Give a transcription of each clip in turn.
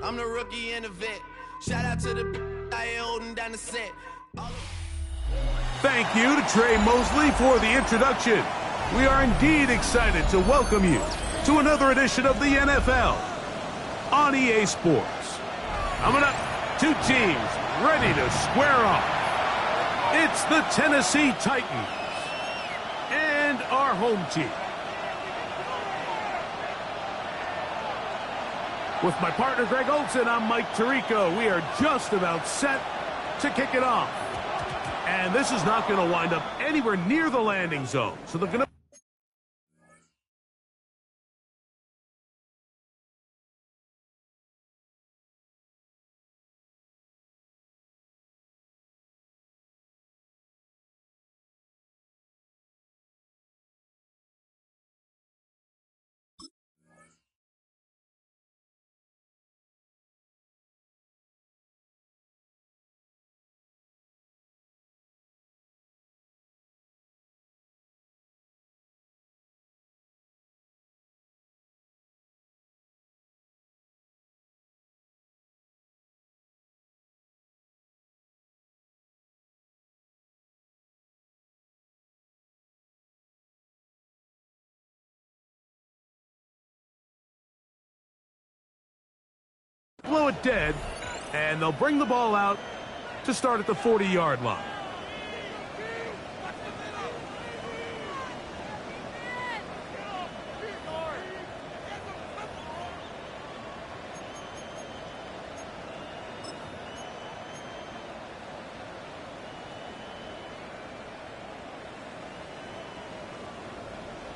I'm the rookie and the vet. Shout out to the I holding down the set. Thank you to Trey Mosley for the introduction. We are indeed excited to welcome you to another edition of the NFL on EA Sports. Coming up, two teams ready to square off. It's the Tennessee Titans and our home team. With my partner Greg Olson, I'm Mike Tirico. We are just about set to kick it off. And this is not going to wind up anywhere near the landing zone. So they're going to blow it dead, and they'll bring the ball out to start at the 40-yard line.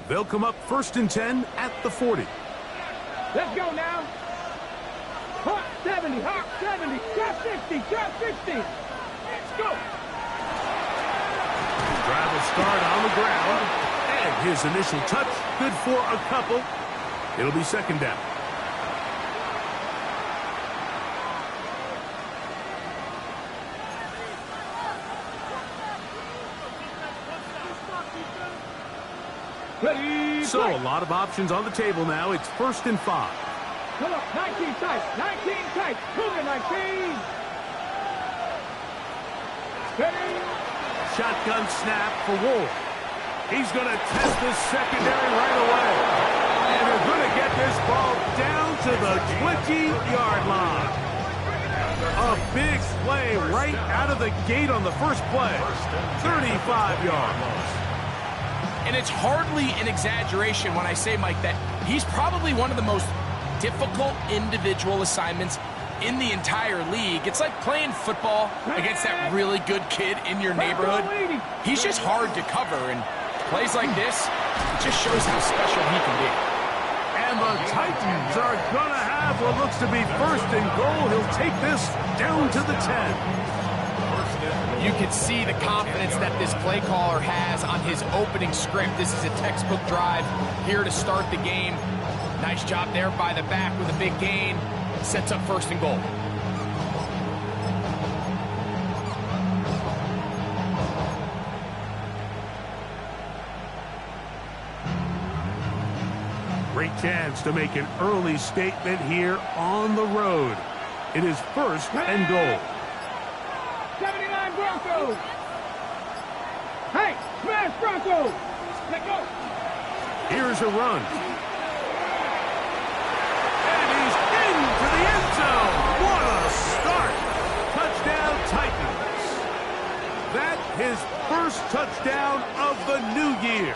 They'll come up 1st and 10 at the 40. Let's go now. Hot 70, hot 70, drop 60, drop 60. Let's go. Drive will start on the ground, and his initial touch, good for a couple. It'll be 2nd down. Ready, so a lot of options on the table now. It's 1st and 5. Come on, 19 tight, 19 tight, move it, 19. Ready. Shotgun snap for Ward. He's going to test this secondary right away. And they're going to get this ball down to the 20-yard line. A big play right out of the gate on the first play. 35 yards. And it's hardly an exaggeration when I say, Mike, that he's probably one of the most difficult individual assignments in the entire league. It's like playing football against that really good kid in your neighborhood. He's just hard to cover, and plays like this, it just shows how special he can be. And the Titans are going to have what looks to be 1st and goal. He'll take this down to the 10. You can see the confidence that this play caller has on his opening script. This is a textbook drive here to start the game. Nice job there by the back with a big gain. Sets up 1st and goal. Great chance to make an early statement here on the road. It is 1st and goal. 79 Broncos. Hey, smash Broncos. Let go. Here's a run. And he's into the end zone. What a start. Touchdown Titans. That his 1st touchdown of the new year.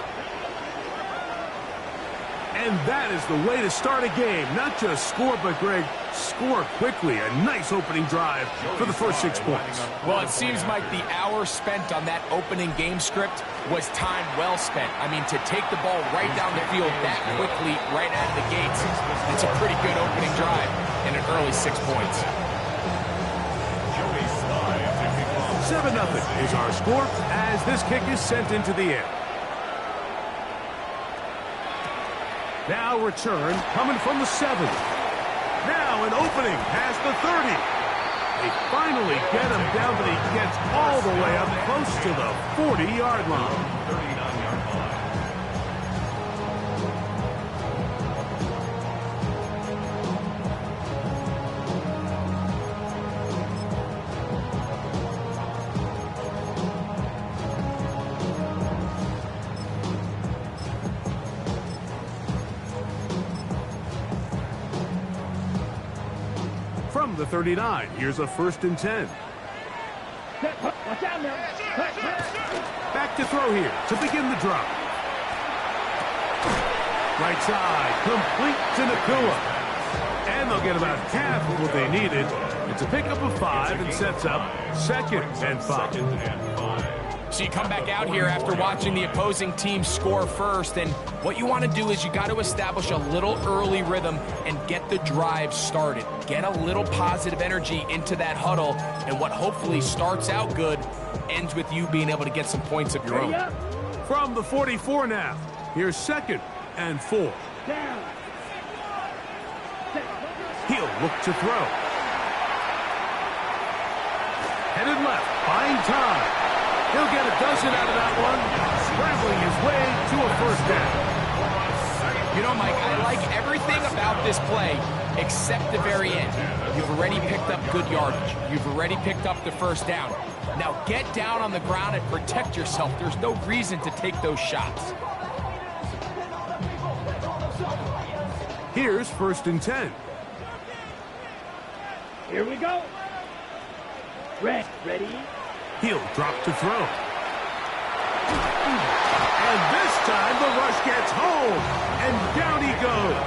And that is the way to start a game. Not just score, but, Greg, score quickly. A nice opening drive for the first 6 points. Well, it seems like the hour spent on that opening game script was time well spent. I mean, to take the ball right down the field that quickly, right out of the gates, it's a pretty good opening drive and an early 6 points. 7-0 is our score as this kick is sent into the air. Now return coming from the 7. Now an opening past the 30. They finally get him down, but he gets all the way up close to the 40-yard line. 39-yard line. the 39. Here's a 1st and 10. Watch out now. Back to throw here to begin the drive. Right side, complete to Nakua. And they'll get about half of what they needed. It's a pickup of 5 and sets up 2nd and 5. So you come back out here after watching the opposing team score first, and what you want to do is you got to establish a little early rhythm and get the drive started. Get a little positive energy into that huddle, and what hopefully starts out good ends with you being able to get some points of your own. From the 44 now, here's 2nd and 4. Down. He'll look to throw. Headed left, buying time. He'll get a dozen out of that one, scrambling his way to a 1st down. You know, Mike, I like everything about this play except the very end. You've already picked up good yardage. You've already picked up the 1st down. Now get down on the ground and protect yourself. There's no reason to take those shots. Here's 1st and 10. Here we go. Ready. He'll drop to throw. And this time the rush gets home. And down he goes.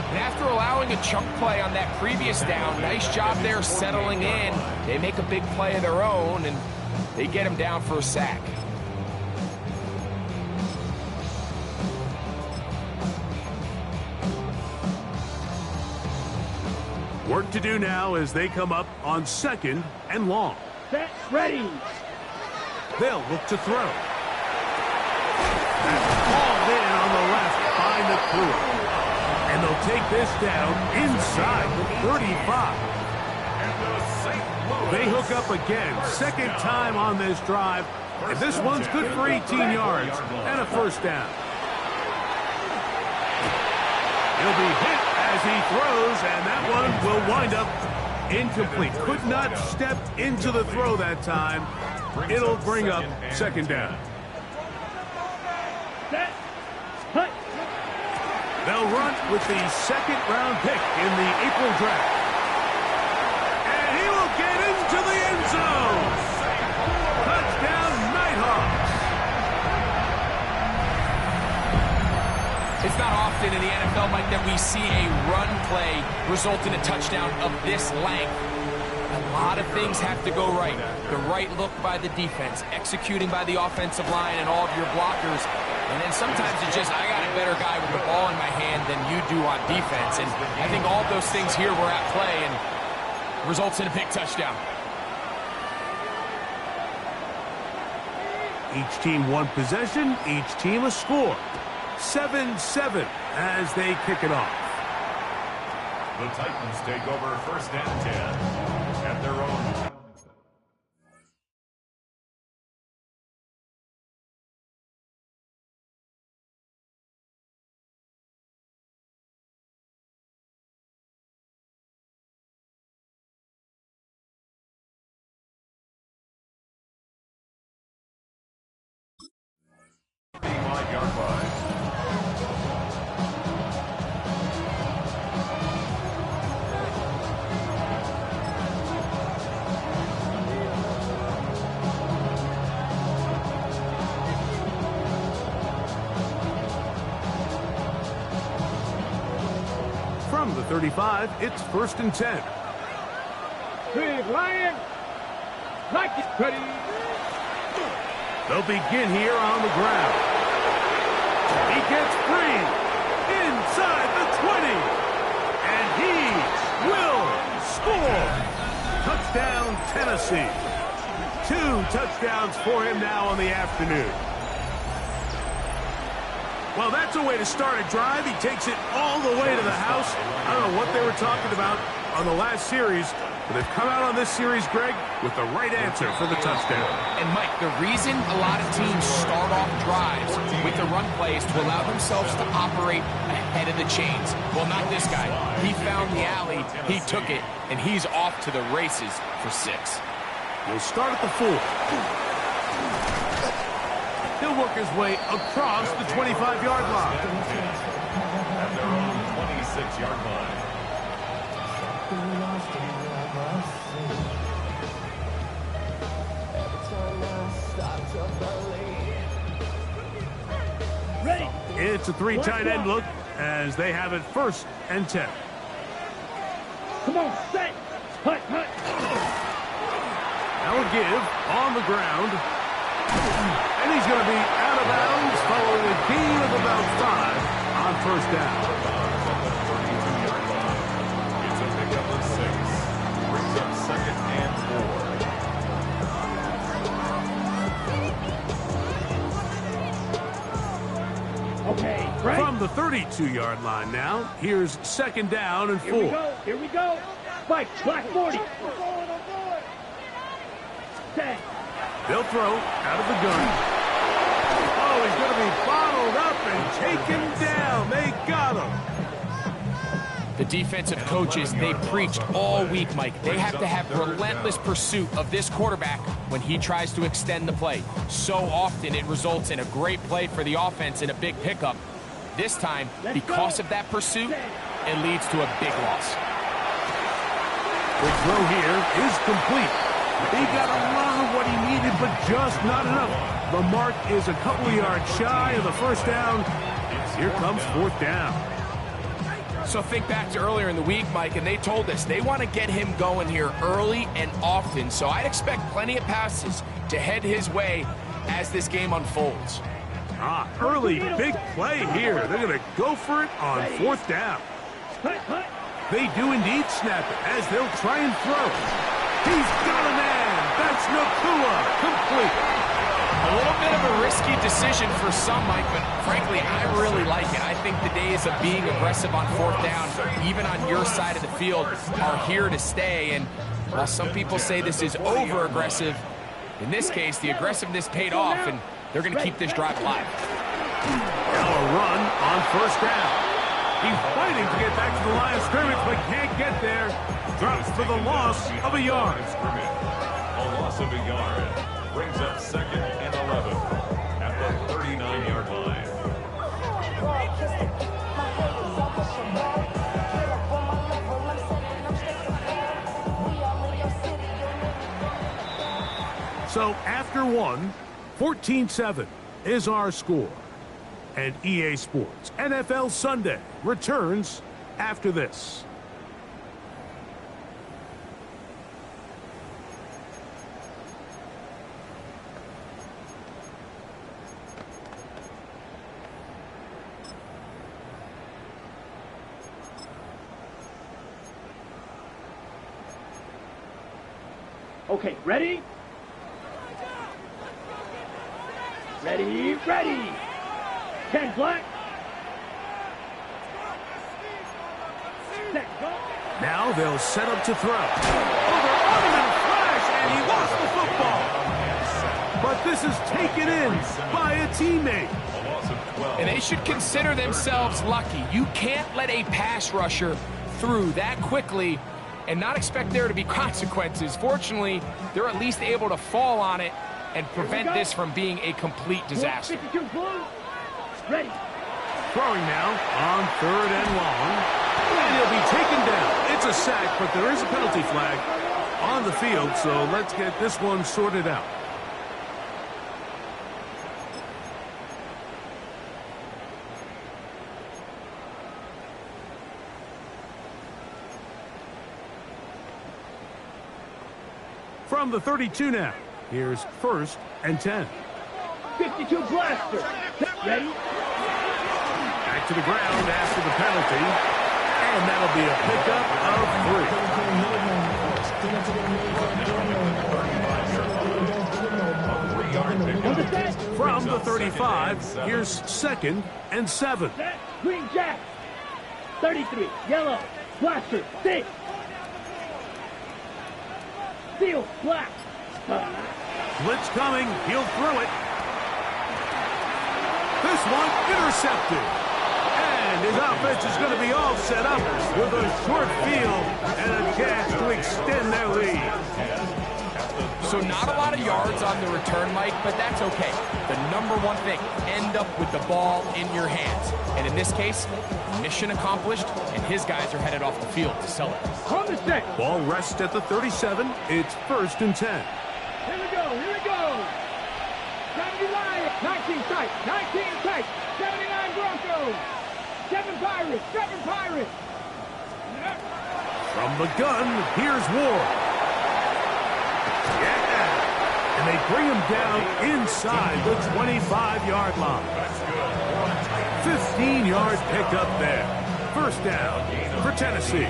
And after allowing a chunk play on that previous down, nice job there settling in. They make a big play of their own, and they get him down for a sack. Work to do now as they come up on 2nd and long. Set. Ready. They'll look to throw. That's hauled in on the left by Nakua. And they'll take this down inside the 35. They hook up again, 2nd time on this drive. And this one's good for 18 yards and a 1st down. He'll be hit as he throws, and that one will wind up incomplete. Could not step into the throw that time. It'll bring up 2nd down. Set. Cut. They'll run with the 2nd round pick in the April draft. And he will get into the end zone. Touchdown, Nighthawks. It's not often in the NFL, Mike, that we see a run play result in a touchdown of this length. A lot of things have to go right. The right look by the defense, executing by the offensive line and all of your blockers. And then sometimes it's just, I got a better guy with the ball in my hand than you do on defense. And I think all of those things here were at play and results in a big touchdown. Each team one possession, each team a score. 7-7 as they kick it off. The Titans take over 1st and 10 at their own. Yard line. From the 35, it's 1st and 10. Big Lion. Like it. Ready. They'll begin here on the ground. He gets free inside the 20. And he will score. Touchdown, Tennessee. 2 touchdowns for him now on the afternoon. Well, that's a way to start a drive. He takes it all the way to the house. I don't know what they were talking about on the last series, but they've come out on this series, Greg, with the right answer for the touchdown. And, Mike, the reason a lot of teams start off drives with the run plays to allow themselves to operate ahead of the chains. Well, not this guy. He found the alley, he took it, and he's off to the races for 6. He'll start at the 4. He'll work his way across the 25-yard line. At their own 26-yard line. Ready. It's a three tight end look as they have it 1st and 10. Come on, set. Hut, hut. Now a give on the ground. And he's going to be out of bounds following a gain of about 5 on 1st down. It's a pickup of 6. Brings up 2nd and 4. Okay, right. From the 32-yard line now, here's 2nd down and 4. Here we go. Here we go. Spike, black 40. 10. They'll throw out of the gun. Oh, he's going to be bottled up and taken down. They got him. The defensive coaches, they preached all week, Mike. They have to have relentless pursuit of this quarterback when he tries to extend the play. So often it results in a great play for the offense and a big pickup. This time, because of that pursuit, it leads to a big loss. The throw here is complete. He got a lot of what he needed, but just not enough. The mark is a couple of yards shy of the 1st down. Here comes 4th down. So think back to earlier in the week, Mike, and they told us they want to get him going here early and often. So I'd expect plenty of passes to head his way as this game unfolds. Early big play here. They're going to go for it on 4th down. They do indeed snap it as they'll try and throw. He's got a man. That's Nakua. Complete. A little bit of a risky decision for some, Mike, but frankly, I really like it. I think the days of being aggressive on 4th down, even on your side of the field, are here to stay. And while some people say this is over-aggressive, in this case, the aggressiveness paid off, and they're going to keep this drive alive. Now a run on 1st down. He's fighting to get back to the line of scrimmage, but can't get there. Drops for the loss of a yard. A loss of a yard. Brings up 2nd and 11 at the 39-yard line. So after one, 14-7 is our score. And EA Sports NFL Sunday returns after this. Okay, ready? Ready, ready. 10 black. Set, go. Now they'll set up to throw. Over Ottoman flash, and he lost the football. But this is taken in by a teammate. And they should consider themselves lucky. You can't let a pass rusher through that quickly and not expect there to be consequences. Fortunately, they're at least able to fall on it and prevent this from being a complete disaster. 52 blue. Ready. Throwing now on 3rd and long. And he'll be taken down. It's a sack, but there is a penalty flag on the field, so let's get this one sorted out. From the 32 now, here's 1st and 10. 52 blaster. Ready? Back to the ground after the penalty, and that'll be a pickup of 3. From the 35, here's 2nd and 7. Set. Green jack. 33. Yellow. Blaster. 6. Steel. Black. Blitz coming. He'll throw it. This one intercepted. And his offense is going to be all set up with a short field and a chance to extend their lead. So not a lot of yards on the return, Mike, but that's okay. The number one thing, end up with the ball in your hands. And in this case, mission accomplished, and his guys are headed off the field to celebrate. On the set. Ball rests at the 37. It's 1st and 10. Here we go, here we go. 70 Lions, 19 tight, 19 tight, 79 Broncos, 7 Pirates, 7 Pirates. From the gun, here's Ward. Yeah! And they bring him down inside the 25-yard line. 15-yard pickup there. 1st down for Tennessee.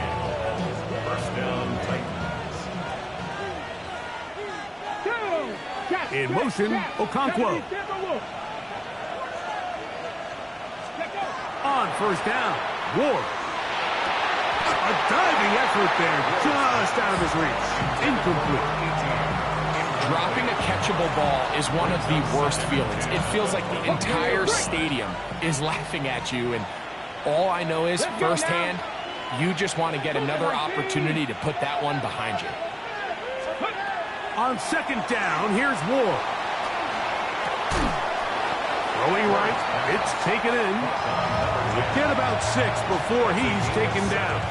1st down, Titans. In motion, Okonkwo. On 1st down, Ward. A diving effort there, just out of his reach. Incomplete. Dropping a catchable ball is one of the worst feelings. It feels like the entire stadium is laughing at you, and all I know is, firsthand, you just want to get another opportunity to put that one behind you. On 2nd down, here's Ward. Throwing right, it's taken in. We'll get about 6 before he's taken down.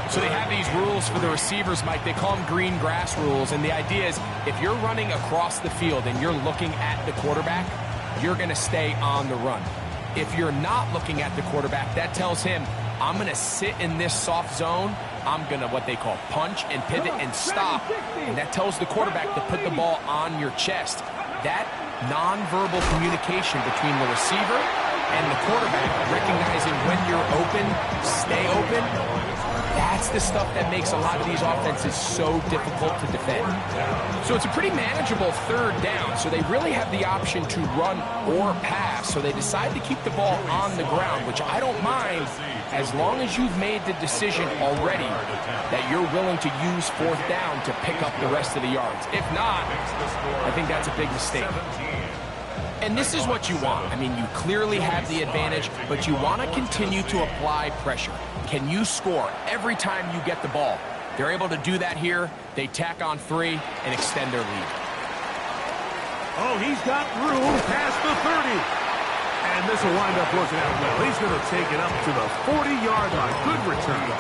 So they have these rules for the receivers, Mike. They call them green grass rules, and the idea is if you're running across the field and you're looking at the quarterback, you're going to stay on the run. If you're not looking at the quarterback, that tells him, I'm going to sit in this soft zone. I'm going to what they call punch and pivot and stop, and that tells the quarterback to put the ball on your chest. That nonverbal communication between the receiver and the quarterback, recognizing when you're open, stay open, that's the stuff that makes a lot of these offenses so difficult to defend. So it's a pretty manageable 3rd down, so they really have the option to run or pass, so they decide to keep the ball on the ground, which I don't mind as long as you've made the decision already that you're willing to use 4th down to pick up the rest of the yards. If not, I think that's a big mistake. And this is what you want. I mean, you clearly have the advantage, but you want to continue to apply pressure. Can you score every time you get the ball? They're able to do that here. They tack on 3 and extend their lead. Oh, he's got room past the 30. And this will wind up working out well. He's going to take it up to the 40-yard line. Good return.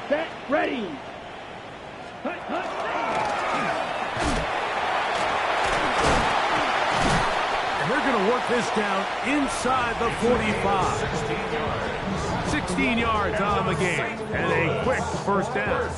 Set, ready. And they're going to work this down inside the 45. 16 yards on the game. And a quick 1st down.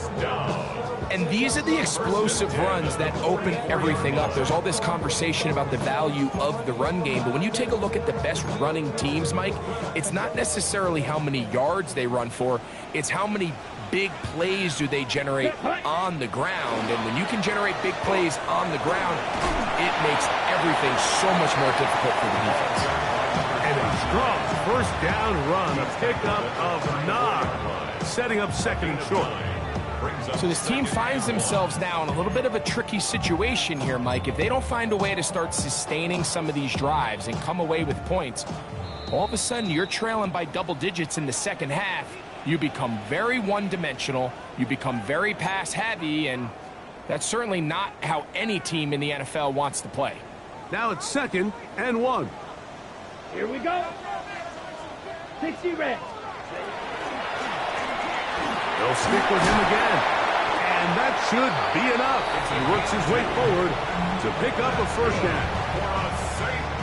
And these are the explosive runs that open everything up. There's all this conversation about the value of the run game, but when you take a look at the best running teams, Mike, it's not necessarily how many yards they run for, it's how many big plays do they generate on the ground. And when you can generate big plays on the ground, it makes everything so much more difficult for the defense. And a strong 1st down run, a pickup of 9, setting up 2nd and short. So this team finds themselves now in a little bit of a tricky situation here, Mike. If they don't find a way to start sustaining some of these drives and come away with points, all of a sudden you're trailing by double digits in the 2nd half. You become very one-dimensional, you become very pass-heavy, and that's certainly not how any team in the NFL wants to play. Now it's 2nd and 1. Here we go. 60 reps. They'll stick with him again. And that should be enough. He works his way forward to pick up a 1st down.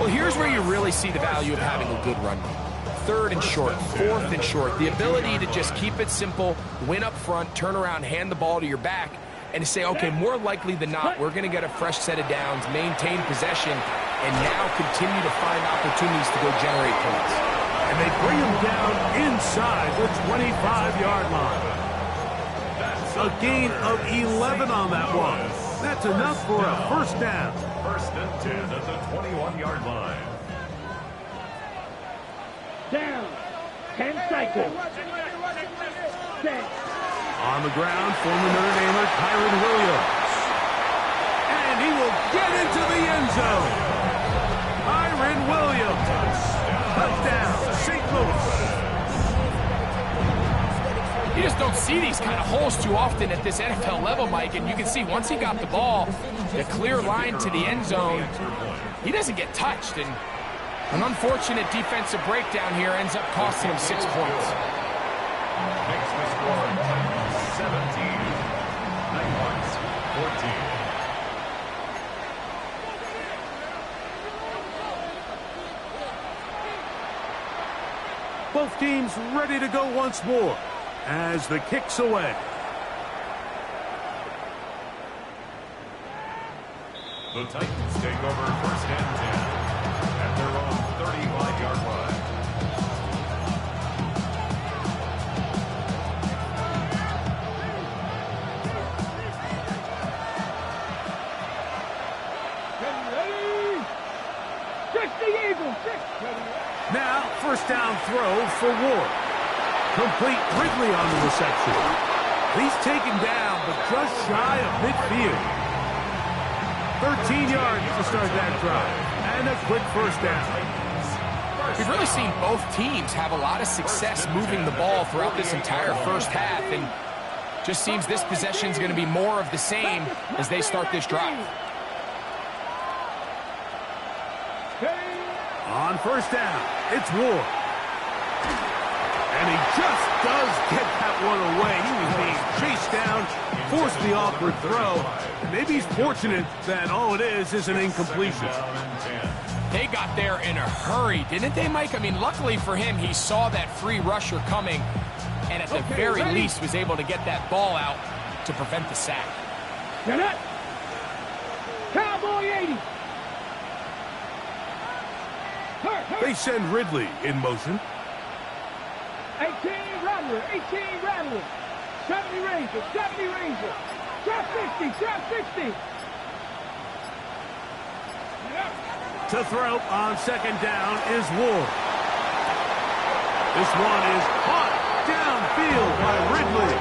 Well, here's where you really see the value of having a good run game. 3rd and short, 4th and short. The ability to just keep it simple, win up front, turn around, hand the ball to your back, and to say, okay, more likely than not, we're going to get a fresh set of downs, maintain possession, and now continue to find opportunities to go generate points. And they bring him down inside the 25-yard line. A gain of 11 on that one. That's enough for a 1st down. 1st and 10 at the 21-yard line. Down. 10 seconds. Set. On the ground, former Notre Damer Kyron Williams. And he will get into the end zone. Kyron Williams. Touchdown, St. Louis. You just don't see these kind of holes too often at this NFL level, Mike, and you can see once he got the ball, the clear line to the end zone, he doesn't get touched, and an unfortunate defensive breakdown here ends up costing him 6 points. Makes the score 17. Likewise, 14. Both teams ready to go once more as the kick's away. The Titans take over first and 10 at their own 35-yard line. Now, first down throw for Ward. Complete Ridley on the reception. He's taken down, but just shy of midfield. 13 yards to start that drive. And a quick first down. We've really seen both teams have a lot of success moving the ball throughout this entire first half, and just seems this possession is going to be more of the same as they start this drive. On first down, it's Ward. And he just does get that one away. He was being chased down, forced the awkward throw. Maybe he's fortunate that all it is an incompletion. They got there in a hurry, didn't they, Mike? I mean, luckily for him, he saw that free rusher coming, and at the very least was able to get that ball out to prevent the sack. Get it. Cowboy 80. They send Ridley in motion. 18 Rattler, 18 Rattler. 70 Ranger, 70 Ranger. Drop 60, drop 60. To throw on second down is Ward. This one is caught downfield by Ridley.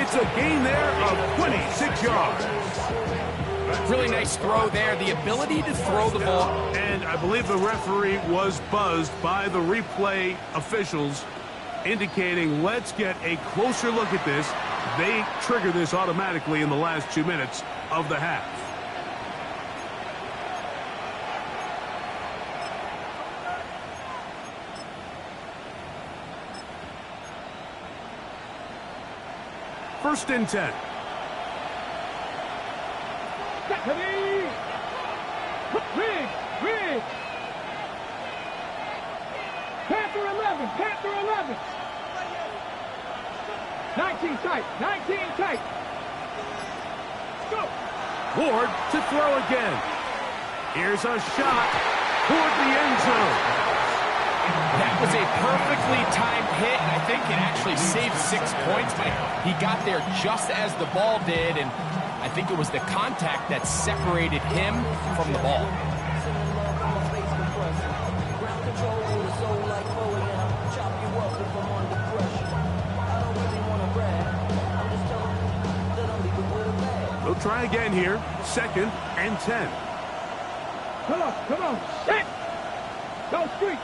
It's a gain there of 26 yards. Really nice throw there. The ability to throw the ball. And I believe the referee was buzzed by the replay officials, indicating let's get a closer look at this. They trigger this automatically in the last 2 minutes of the half. First and 10. Rig. Panther 11, Panther 11. 19 tight, 19 tight. Go. Ward to throw again. Here's a shot toward the end zone. That was a perfectly timed hit, and I think it actually saved 6 points, but he got there just as the ball did, and I think it was the contact that separated him from the ball. They'll try again here. Second and 10. Come on. Set. Go street.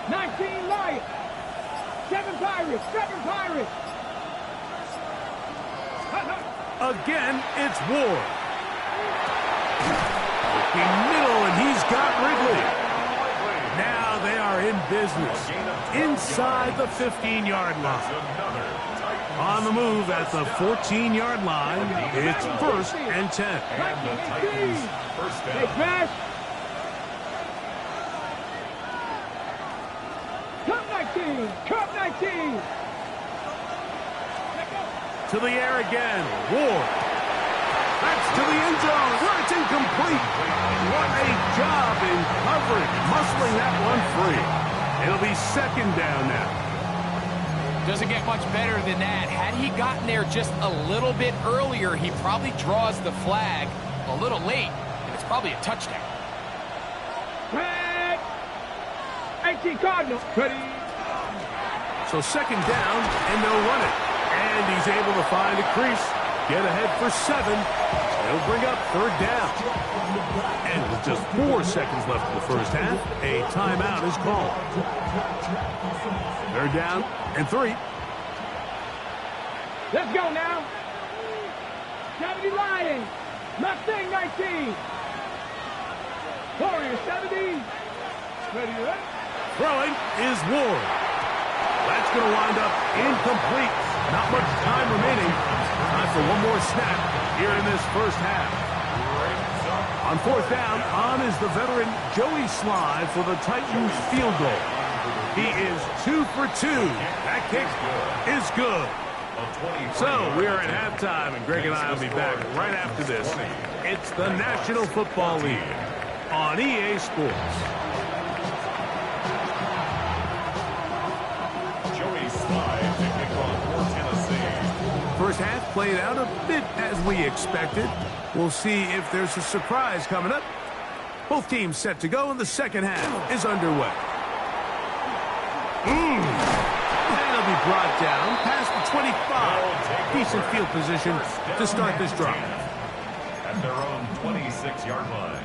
19 Lions. 7 Pirates. Again, it's Ward. Looking middle, and he's got Ridley. Now they are in business. Inside the 15-yard line. On the move at the 14-yard line, it's first and 10. And the Titans first down. Hey, Crash. Cup 19. To the air again. Ward. That's to the end zone where it's incomplete. What a job in coverage, muscling that one free. It'll be second down now. Doesn't get much better than that. Had he gotten there just a little bit earlier, he probably draws the flag a little late, and it's probably a touchdown. Flag. 18 Cardinals. Ready. So second down, and they'll run it. And he's able to find a crease. Get ahead for 7. They'll bring up third down. And with just 4 seconds left in the first half, a timeout is called. Third down and 3. Let's go now. 70 Lions. Mustang 19. Warrior 70. Ready to run. Throwing is Ward. That's going to wind up incomplete. Not much time remaining. Time for one more snap here in this first half. On fourth down, on is the veteran Joey Sly for the Titans field goal. He is 2 for 2. That kick is good. So we are at halftime, and Greg and I will be back right after this. It's the National Football League on EA Sports. Joey Sly to kick off for Tennessee. First half played out a bit as we expected. We'll see if there's a surprise coming up. Both teams set to go, and the second half is underway. And he'll be brought down past the 25. Decent field position to start this drive. At their own 26-yard line.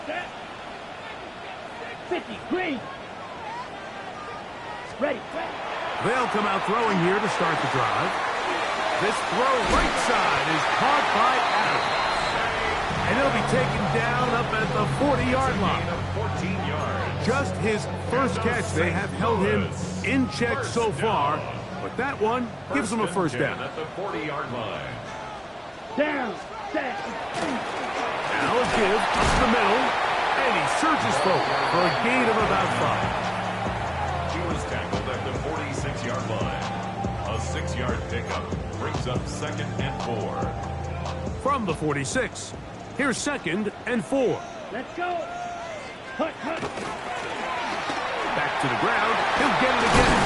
Set. 50. Green. Ready. They'll come out throwing here to start the drive. This throw right side is caught by Adams. And he'll be taken down up at the 40-yard line. 14 yards. Just his first catch. They have held him in check so far, but that one gives him a first down. At the 40-yard line. Down. Set. Now a give up the middle, and he surges forward for a gain of about 5. He was tackled at the 46-yard line. A 6-yard pickup brings up 2nd and 4. From the 46, here's 2nd and 4. Let's go. Hut, hut. Back to the ground. He'll get it again.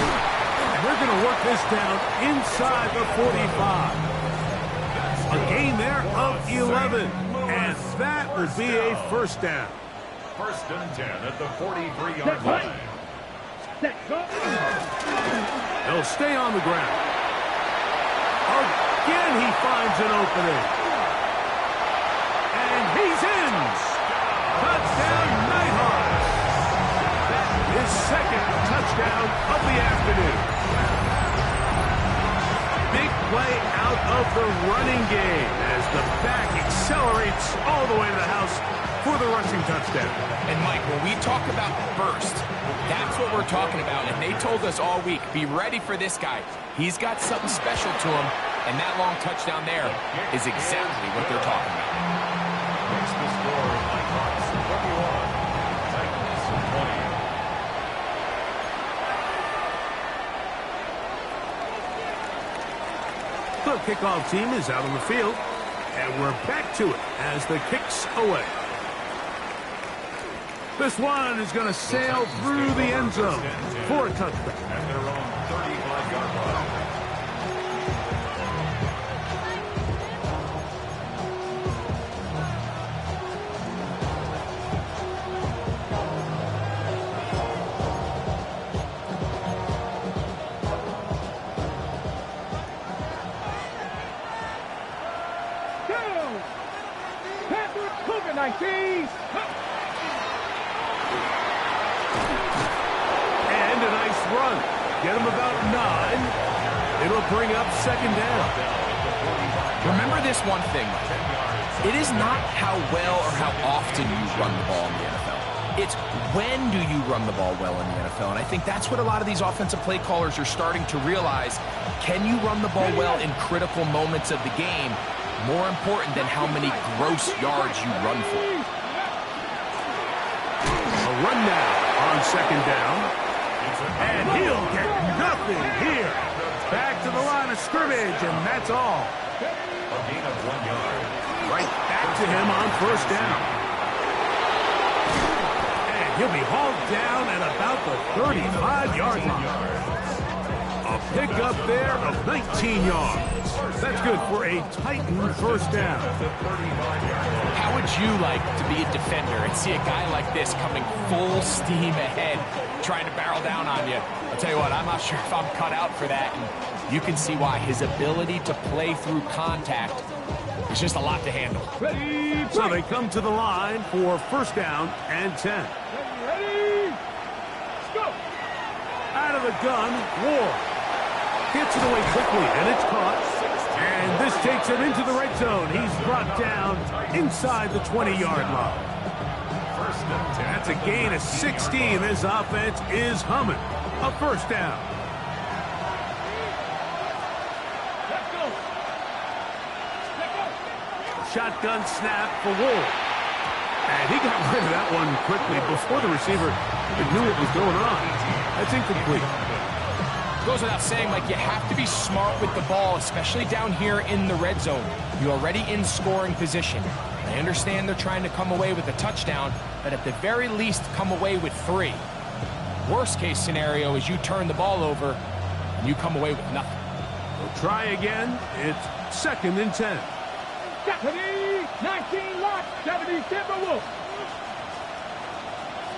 And they're going to work this down inside the 45. A gain there of 11. And that will be a first down. 1st and 10 at the 43-yard line. Set. Go. They'll stay on the ground. Again, he finds an opening. And he's in. Touchdown, Nighthawks. That is 2nd touchdown of the afternoon. Big play out of the running game as the back accelerates all the way to the house for the rushing touchdown. And Mike, when we talk about burst, that's what we're talking about. And they told us all week, be ready for this guy. He's got something special to him, and that long touchdown there is exactly what they're talking about. Makes the score Nighthawks 21, Titans 20. The kickoff team is out on the field, and we're back to it as the kick's away. This one is going to sail through the end zone for a touchback. At their own 35-yard line. Cougar 19. And a nice run. Get him about 9. It'll bring up 2nd down. Remember this one thing, Mike. It is not how well or how often you run the ball in the NFL. It's when do you run the ball well in the NFL. And I think that's what a lot of these offensive play callers are starting to realize. Can you run the ball well in critical moments of the game? More important than how many gross yards you run for. A run now on 2nd down. And he'll get nothing here. Back to the line of scrimmage, and that's all. A gain of 1 yard. Right back to him on 1st down. And he'll be hauled down at about the 35-yard line. A A pickup there of 19 yards. That's good for a Titan first down. How would you like to be a defender and see a guy like this coming full steam ahead, trying to barrel down on you? I'll tell you what, I'm not sure if I'm cut out for that. And you can see why. His ability to play through contact is just a lot to handle. Ready, So they come to the line for first down and 10. ready, let's go. Out of the gun, Ward gets it away quickly, and it's caught. And this takes him into the red zone. He's brought down inside the 20-yard line. That's a gain of 16. This offense is humming. A first down. Let's go. Let's go. Shotgun snap for Ward. And he got rid of that one quickly before the receiver knew what was going on. That's incomplete. Goes without saying, Mike, you have to be smart with the ball, especially down here in the red zone. You're already in scoring position. I understand they're trying to come away with a touchdown, but at the very least, come away with 3. Worst case scenario is you turn the ball over and you come away with nothing. We'll try again. It's second and 10. 70, 19 lock, 70 Timberwolves.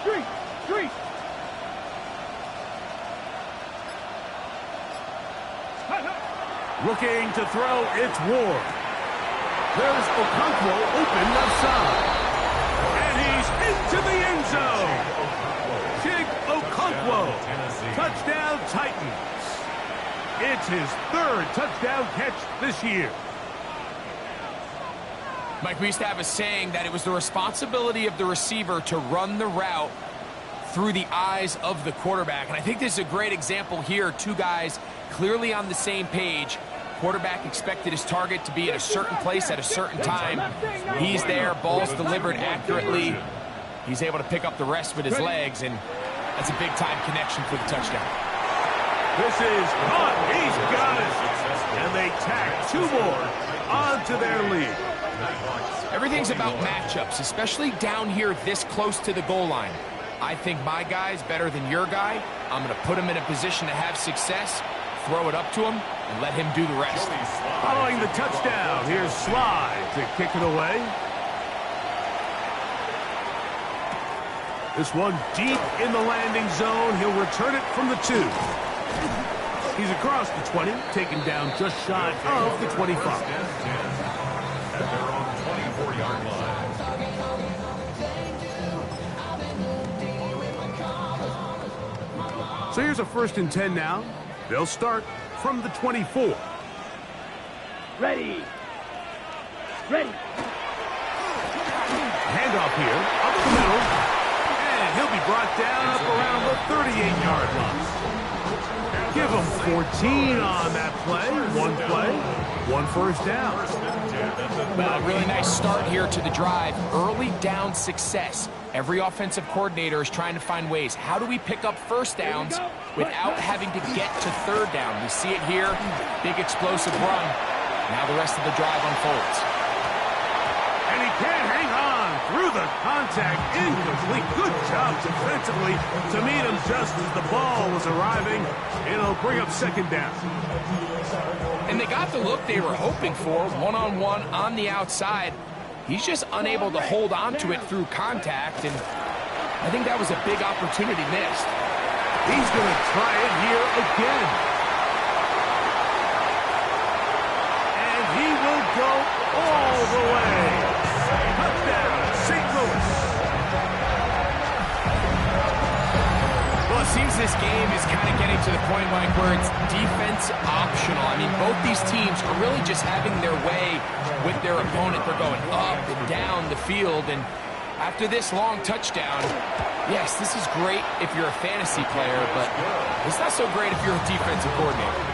Street. Looking to throw, it's Ward. There's Okonkwo open left side. And he's into the end zone. Jig Okonkwo. Touchdown Titans. It's his 3rd touchdown catch this year. Mike, we used to have a saying that it was the responsibility of the receiver to run the route through the eyes of the quarterback. And I think this is a great example here. 2 guys clearly on the same page. Quarterback expected his target to be at a certain place at a certain time. He's there, ball's delivered accurately. He's able to pick up the rest with his legs, and that's a big-time connection for the touchdown. This is caught. He's got it. And they tack 2 more onto their lead. Everything's about matchups, especially down here this close to the goal line. I think my guy's better than your guy. I'm going to put him in a position to have success, throw it up to him, and let him do the rest. Following the touchdown, here's Slide to kick it away. This one deep in the landing zone. He'll return it from the 2. He's across the 20, taken down just shy of the 25. And they're on the 24-yard line. So here's a 1st and 10 now. They'll start from the 24. Ready. Handoff here, up the middle. And he'll be brought down up around the 38-yard line. Give him 14 on that play. 1 first down. Well, a really nice start here to the drive. Early down success. Every offensive coordinator is trying to find ways. How do we pick up first downs without having to get to 3rd down? We see it here. Big explosive run. Now the rest of the drive unfolds. And he can't hang on through the contact. Incomplete. Good job defensively to meet him just as the ball was arriving. And it'll bring up 2nd down. And they got the look they were hoping for, one-on-one on the outside. He's just unable to hold on to it through contact, and I think that was a big opportunity missed. He's going to try it here again. And he will go all the way. Touchdown, St. Louis. Well, it seems this game is kind of getting to the point, Mike, where it's defense optional. I mean, both these teams are really just having their way with their opponent. They're going up and down the field, and after this long touchdown, yes, this is great if you're a fantasy player, but it's not so great if you're a defensive coordinator.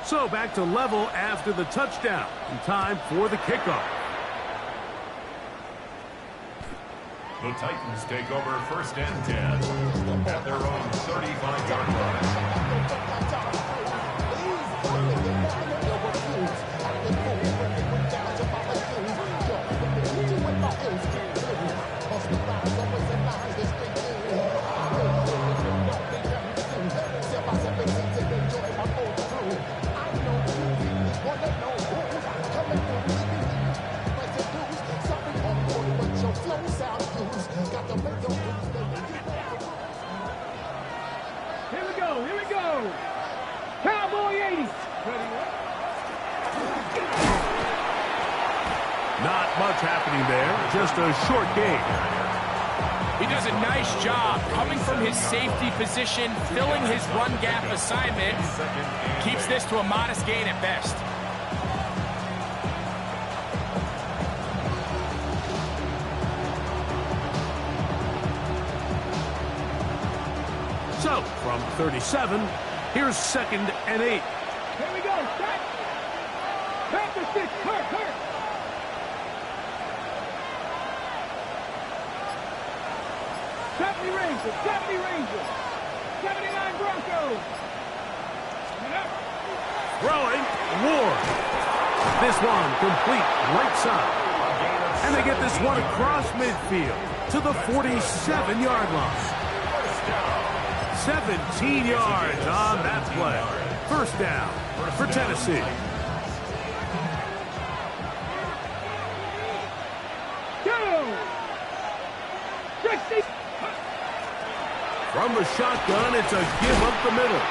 So back to level after the touchdown. And time for the kickoff. The Titans take over 1st and 10 at their own 35-yard line. Here we go. Cowboy 80. Not much happening there, just a short gain. He does a nice job coming from his safety position, filling his run gap assignment. Keeps this to a modest gain at best. So, from 37, here's 2nd and 8. Here we go. Set. Back to 6. Hurt. Seventy Rangers. 79 Broncos. Throwing, Ward. This one complete, right side. And they get this one across midfield to the 47-yard line. 17 yards on that play. 1st down for Tennessee. From the shotgun, it's a give up the middle.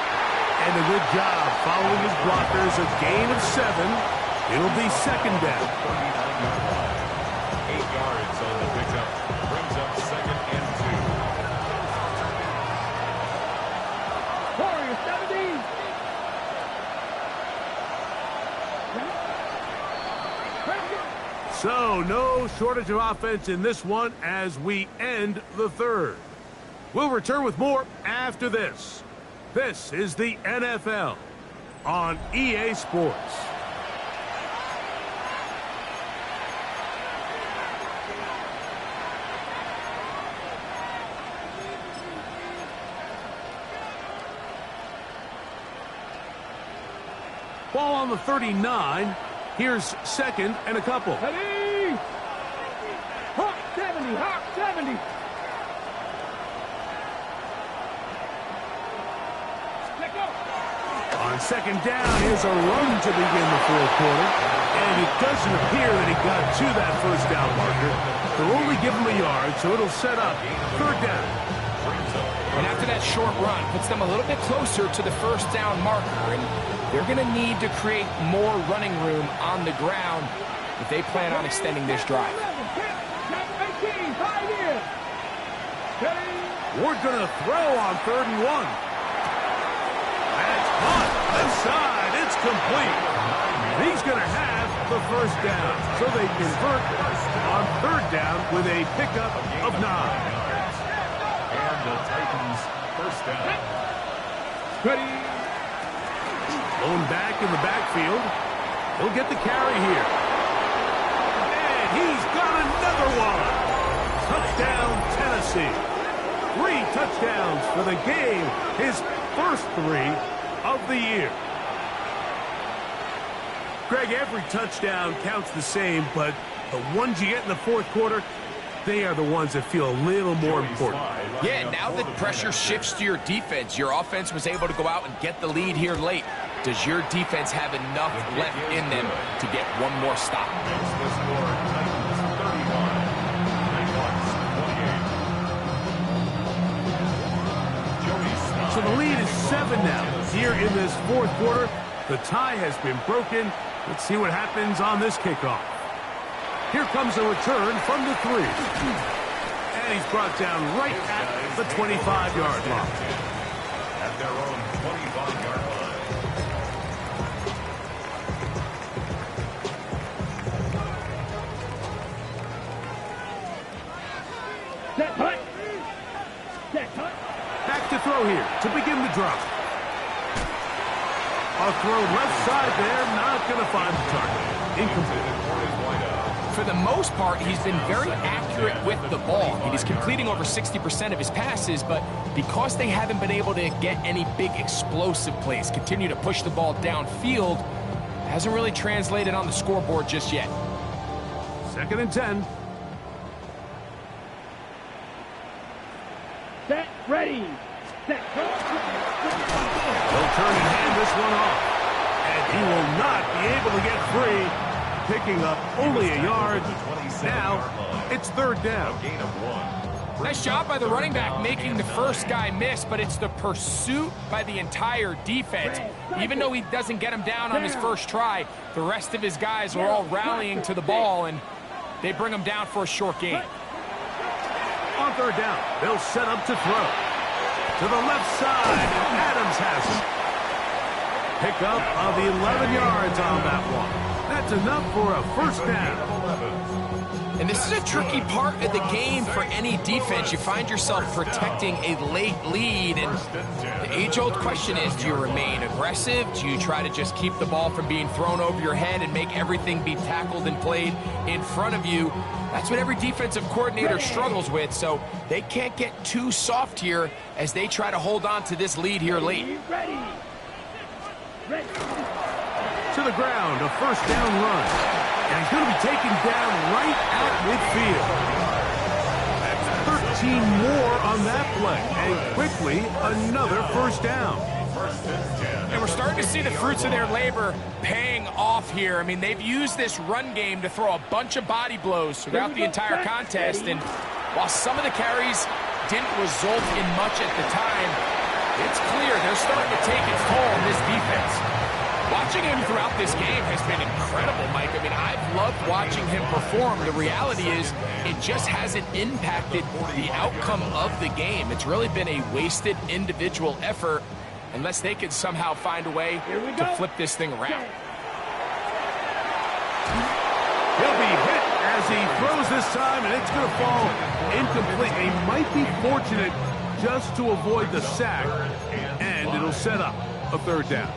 And a good job following his blockers. A gain of 7. It'll be 2nd down. 8 yards on the pickup. Brings up 2nd and 2. Warriors 17. So, no shortage of offense in this one as we end the 3rd. We'll return with more after this. This is the NFL on EA Sports. Ball on the 39. Here's 2nd and a couple. Ready? Hawk 70. Hawk 70. On 2nd down, here's a run to begin the 4th quarter. And it doesn't appear that he got to that 1st down marker. They'll only give him a yard, so it'll set up 3rd down. And after that short run, puts them a little bit closer to the 1st down marker. And they're going to need to create more running room on the ground if they plan on extending this drive. We're going to throw on 3rd and 1. That's caught. Left side. It's complete. He's going to have the 1st down. So they convert on 3rd down with a pickup of 9. And the Titans 1st down. Ready? Going back in the backfield. He'll get the carry here. And he's got another one. Touchdown, Tennessee. 3 touchdowns for the game. His first 3 of the year. Greg, every touchdown counts the same, but the ones you get in the 4th quarter, they are the ones that feel a little more important. Yeah, now that pressure shifts to your defense, your offense was able to go out and get the lead here late. Does your defense have enough left in them to get one more stop? It's the score, Titans 31, Bengals 28. So the lead is 7 now. Here in this 4th quarter, the tie has been broken. Let's see what happens on this kickoff. Here comes a return from the 3. And he's brought down right at the 25-yard line. At their own 25-yard line. Set punt. Set punt. Back to throw here to begin the drop. A throw left side there, not going to find the target. Incomplete. For for the most part, he's been very accurate with the ball. I mean, he's completing over 60% of his passes, but because they haven't been able to get any big explosive plays, continue to push the ball downfield, hasn't really translated on the scoreboard just yet. 2nd and 10. Set, ready. Set, go. He'll turn and hand this one off. And he will not be able to get free, picking up only a yard. Now, it's 3rd down. A gain of 1. Nice job by the running back making the first guy miss, but it's the pursuit by the entire defense. Even though he doesn't get him down on his first try, the rest of his guys are all rallying to the ball, and they bring him down for a short gain. On 3rd down, they'll set up to throw. To the left side, and Adams has it. Pick up of 11 yards on that one. That's enough for a first down. And this is a tricky part of the game for any defense. You find yourself protecting a late lead, and the age-old question is, do you remain aggressive? Do you try to just keep the ball from being thrown over your head and make everything be tackled and played in front of you? That's what every defensive coordinator struggles with, so they can't get too soft here as they try to hold on to this lead here late. Ready. Ready. To the ground, a first down run. And he's going to be taken down right at midfield. That's 13 more on that play. And quickly, another first down. And we're starting to see the fruits of their labor paying off here. I mean, they've used this run game to throw a bunch of body blows throughout the entire contest. And while some of the carries didn't result in much at the time, it's clear they're starting to take its toll on this defense. Watching him throughout this game has been incredible, Mike. I mean, I've loved watching him perform. The reality is it just hasn't impacted the outcome of the game. It's really been a wasted individual effort unless they can somehow find a way to flip this thing around. He'll be hit as he throws this time, and it's going to fall incomplete. He might be fortunate just to avoid the sack, and it'll set up a 3rd down.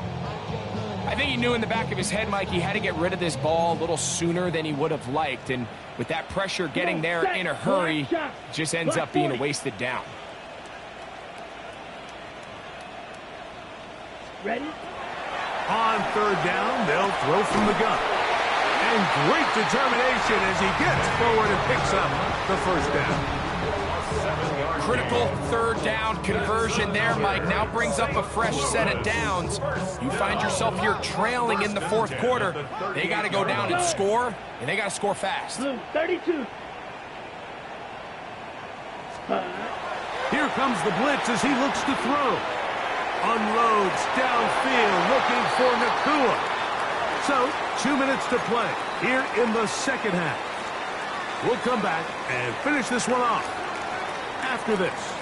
I think he knew in the back of his head, Mike, he had to get rid of this ball a little sooner than he would have liked. And with that pressure getting there in a hurry, it just ends up being a wasted down. Ready. On 3rd down, they'll throw from the gun. And great determination as he gets forward and picks up the first down. Critical 3rd down conversion there, Mike. Now brings up a fresh set of downs. You find yourself here trailing in the 4th quarter. They got to go down and score, and they got to score fast. 32. Here comes the blitz as he looks to throw. Unloads downfield looking for Nakua. So, 2 minutes to play here in the 2nd half. We'll come back and finish this one off after this.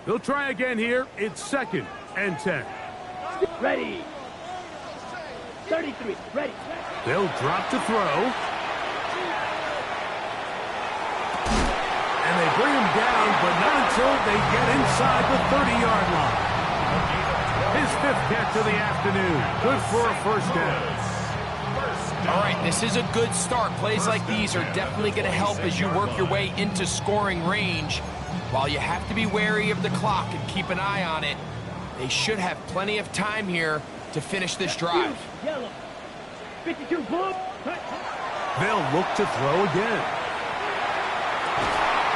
They'll try again here. It's 2nd and 10. Ready. 33. Ready. They'll drop to throw. And they bring him down, but not until they get inside the 30-yard line. His 5th catch of the afternoon. Good for a first down. All right, this is a good start. Plays like these are definitely going to help as you work your way into scoring range. While you have to be wary of the clock and keep an eye on it, they should have plenty of time here to finish this drive. Yellow. 52 blue. They'll look to throw again.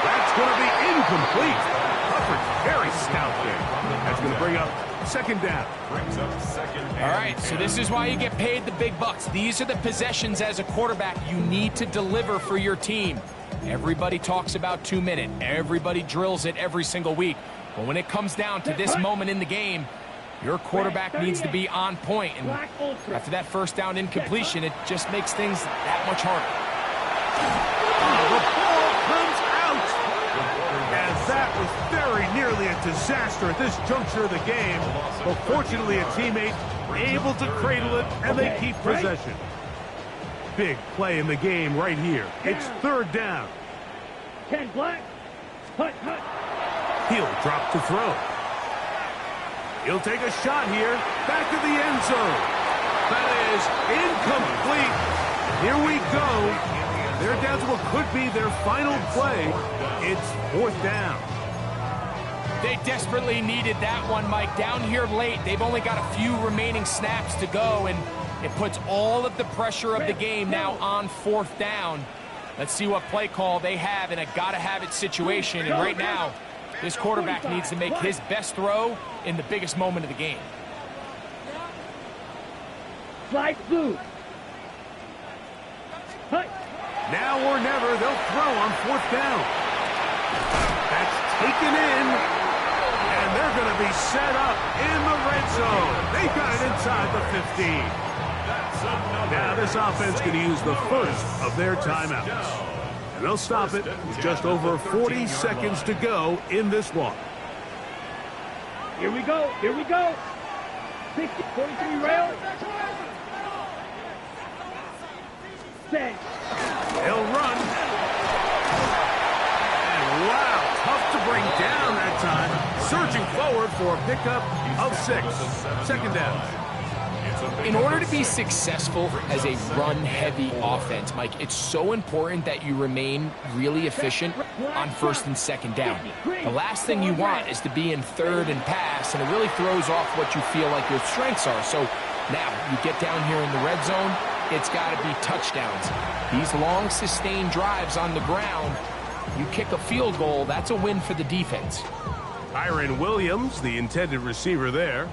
That's going to be incomplete. Hubbard very stout there. That's going to bring up 2nd down. Brings up 2nd. All right, so this is why you get paid the big bucks. These are the possessions as a quarterback you need to deliver for your team. Everybody talks about 2 minute. Everybody drills it every single week. But when it comes down to this moment in the game, your quarterback needs to be on point. And after that first down incompletion, it just makes things that much harder. The ball comes out. And that was very nearly a disaster at this juncture of the game. But fortunately, a teammate able to cradle it, and they keep possession. Big play in the game right here. It's 3rd down. 10 black. Hut, hut. He'll drop to throw. He'll take a shot here. Back to the end zone. That is incomplete. Here we go. They're down to what could be their final play. It's 4th down. They desperately needed that one, Mike. Down here late, they've only got a few remaining snaps to go, and it puts all of the pressure of the game now on 4th down. Let's see what play call they have in a gotta-have-it situation. And right now, this quarterback needs to make his best throw in the biggest moment of the game. Slide through. Now or never, they'll throw on 4th down. That's taken in, and they're going to be set up in the red zone. They've got it inside the 15. Now this offense can use the first of their timeouts. And they'll stop it with just over 40 seconds to go in this one. Here we go. Here we go. 60, 43 rail. Set. He'll run. And wow, tough to bring down that time. Surging forward for a pickup of 6. 2nd down. In order to be successful as a run-heavy offense, Mike, it's so important that you remain really efficient on 1st and 2nd down. The last thing you want is to be in 3rd and pass, and it really throws off what you feel like your strengths are. So now you get down here in the red zone, it's got to be touchdowns. These long, sustained drives on the ground, you kick a field goal, that's a win for the defense. Kyron Williams, the intended receiver there.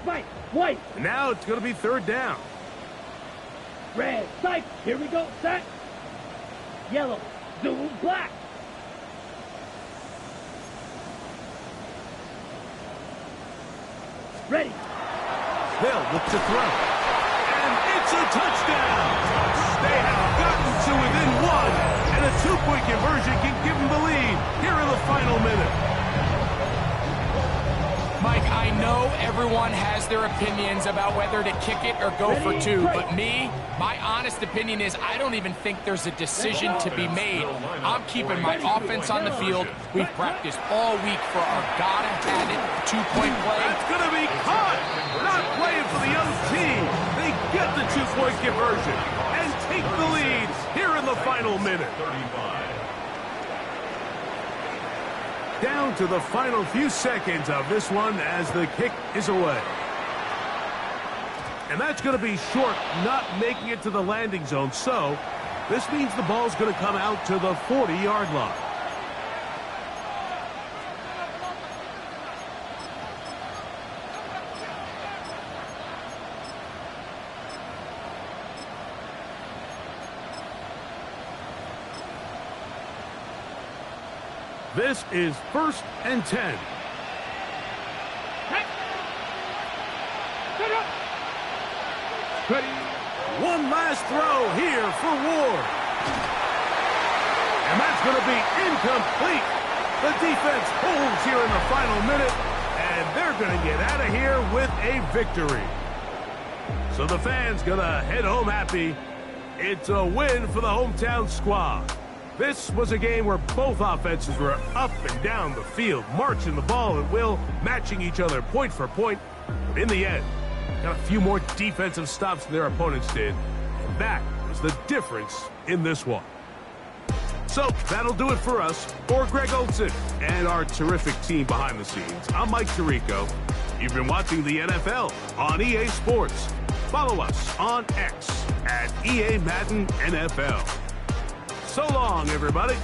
White. Now it's going to be 3rd down. Red. Sight. Here we go. Set. Yellow. Blue. Black. Ready. Hill looks to throw. And it's a touchdown. They have gotten to within 1. And a 2-point conversion can give them the lead here in the final minute. Mike, I know everyone has their opinions about whether to kick it or go for 2, but me, my honest opinion is I don't even think there's a decision to be made. I'm keeping my offense on the field. We've practiced all week for our gotta-have-it 2-point play. That's going to be caught. Not playing for the other team. They get the 2-point conversion and take the lead here in the final minute. Down to the final few seconds of this one as the kick is away. And that's going to be short, not making it to the landing zone. So this means the ball's going to come out to the 40-yard line. This is 1st and 10. Ready. One last throw here for Ward. And that's going to be incomplete. The defense holds here in the final minute, and they're going to get out of here with a victory. So the fans going to head home happy. It's a win for the hometown squad. This was a game where both offenses were up and down the field, marching the ball at will, matching each other point for point. But in the end, got a few more defensive stops than their opponents did. And that was the difference in this one. So that'll do it for us. For Greg Olson and our terrific team behind the scenes, I'm Mike Tirico. You've been watching the NFL on EA Sports. Follow us on X at EA Madden NFL. So long, everybody.